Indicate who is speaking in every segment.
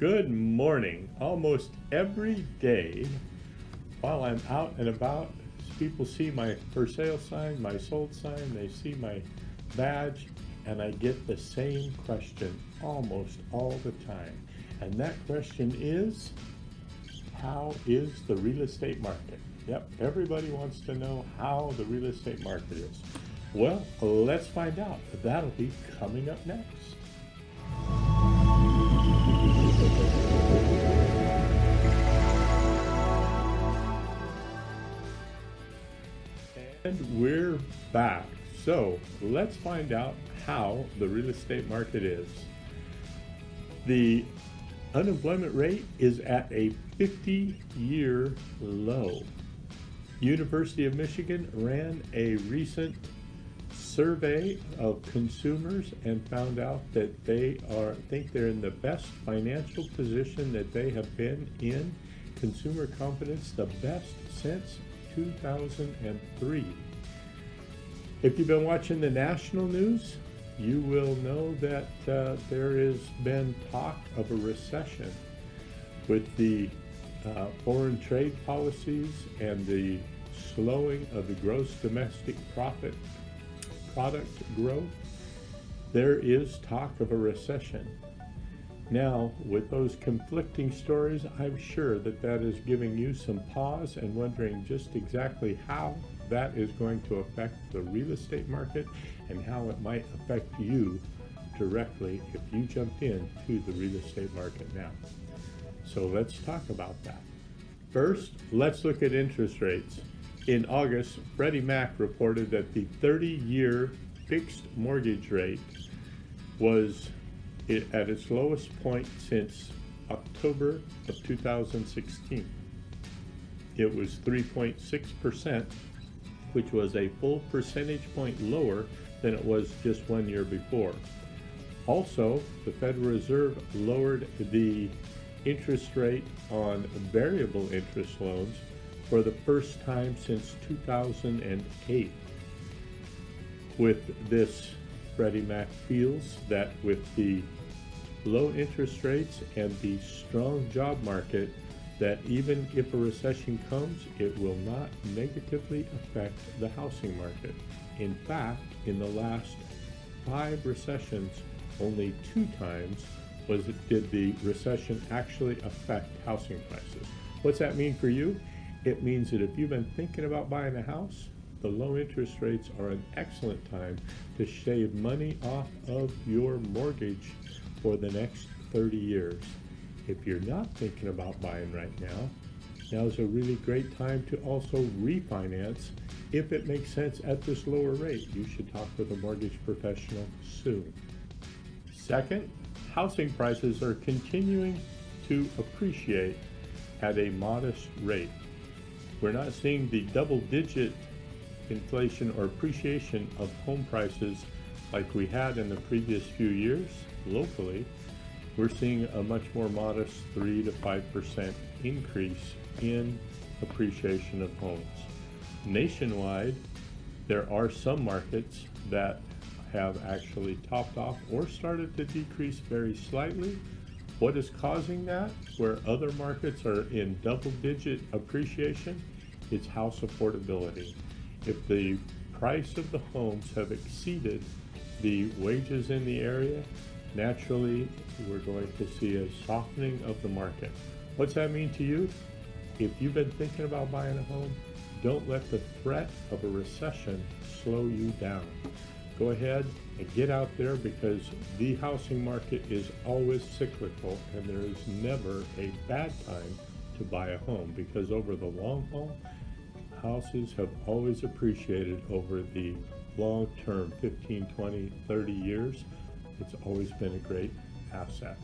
Speaker 1: Good morning. Almost every day while I'm out and about, people see my for sale sign, my sold sign, they see my badge, and I get the same question almost all the time. And that question is, how is the real estate market? Yep, everybody wants to know how the real estate market is. Well, let's find out. That'll be coming up next. And we're back. So let's find out how the real estate market is. The unemployment rate is at a 50-year low. University of Michigan ran a recent survey of consumers and found out that they think they're in the best financial position that they have been in. Consumer confidence, the best since 2003. If you've been watching the national news, you will know that there has been talk of a recession with the foreign trade policies and the slowing of the gross domestic product growth. There is talk of a recession. Now, with those conflicting stories, I'm sure that is giving you some pause and wondering just exactly how that is going to affect the real estate market and how it might affect you directly if you jumped into the real estate market now. So let's talk about that. First, let's look at interest rates. In August, Freddie Mac reported that the 30-year fixed mortgage rate was at its lowest point since October of 2016. It was 3.6%, which was a full percentage point lower than it was just 1 year before. Also, the Federal Reserve lowered the interest rate on variable interest loans for the first time since 2008. With this, Freddie Mac feels that with the low interest rates and the strong job market, that even if a recession comes, it will not negatively affect the housing market. In fact, in the last 5 recessions, only 2 times did the recession actually affect housing prices. What's that mean for you? It means that if you've been thinking about buying a house, the low interest rates are an excellent time to shave money off of your mortgage for the next 30 years. If you're not thinking about buying right now, now's a really great time to also refinance if it makes sense at this lower rate. You should talk with a mortgage professional soon. Second, housing prices are continuing to appreciate at a modest rate. We're not seeing the double-digit inflation or appreciation of home prices like we had in the previous few years locally. We're seeing a much more modest 3 to 5% increase in appreciation of homes. Nationwide, there are some markets that have actually topped off or started to decrease very slightly. What is causing that? Where other markets are in double-digit appreciation, it's house affordability. If the price of the homes have exceeded the wages in the area, naturally, we're going to see a softening of the market. What's that mean to you? If you've been thinking about buying a home, don't let the threat of a recession slow you down. Go ahead and get out there, because the housing market is always cyclical and there is never a bad time to buy a home, because over the long haul, houses have always appreciated over the long term, 15, 20, 30 years. It's always been a great asset.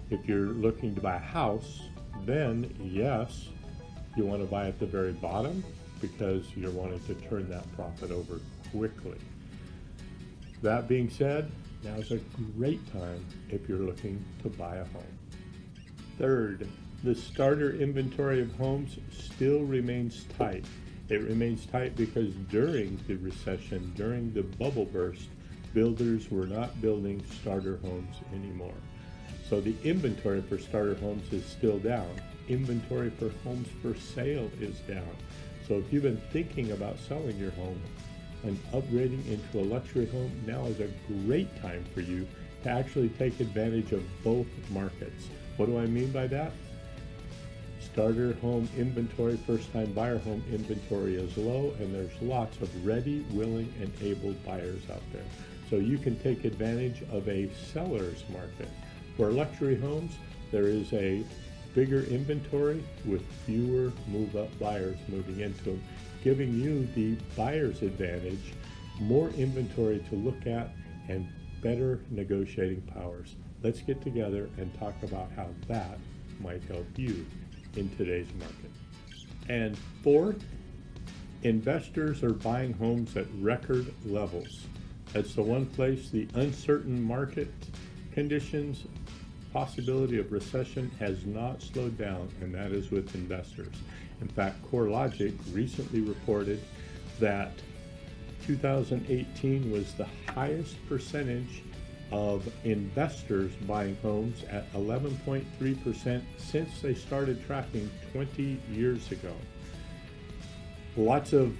Speaker 1: If you're looking to buy a house, then yes, you want to buy at the very bottom because you're wanting to turn that profit over quickly. That being said, now's a great time if you're looking to buy a home. Third, the starter inventory of homes still remains tight. It remains tight because during the recession, during the bubble burst, builders were not building starter homes anymore. So the inventory for starter homes is still down. Inventory for homes for sale is down. So if you've been thinking about selling your home and upgrading into a luxury home, now is a great time for you to actually take advantage of both markets. What do I mean by that? Starter home inventory, first-time buyer home inventory is low, and there's lots of ready, willing, and able buyers out there. So you can take advantage of a seller's market. For luxury homes, there is a bigger inventory with fewer move-up buyers moving into them, giving you the buyer's advantage, more inventory to look at, and better negotiating powers. Let's get together and talk about how that might help you in today's market. And fourth, investors are buying homes at record levels. That's the one place the uncertain market conditions, possibility of recession has not slowed down, and that is with investors. In fact, CoreLogic recently reported that 2018 was the highest percentage of investors buying homes at 11.3% since they started tracking 20 years ago. Lots of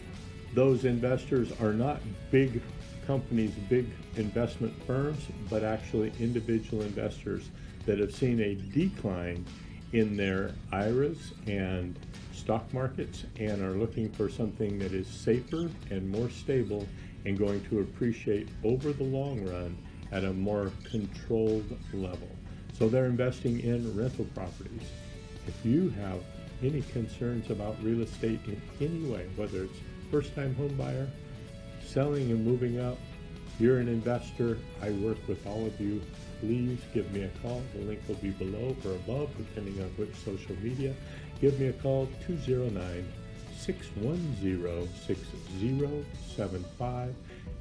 Speaker 1: those investors are not big companies, big investment firms, but actually individual investors that have seen a decline in their IRAs and stock markets and are looking for something that is safer and more stable and going to appreciate over the long run at a more controlled level. So they're investing in rental properties. If you have any concerns about real estate in any way, whether it's first-time home buyer, selling and moving up, you're an investor, I work with all of you, please give me a call. The link will be below or above, depending on which social media. Give me a call, 209-610-6075.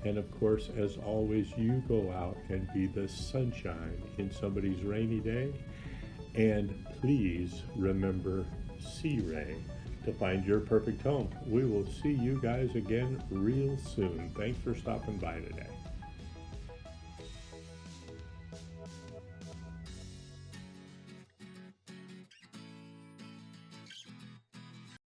Speaker 1: And of course, as always, you go out and be the sunshine in somebody's rainy day. And please remember C-Ray to find your perfect home. We will see you guys again real soon. Thanks for stopping by today.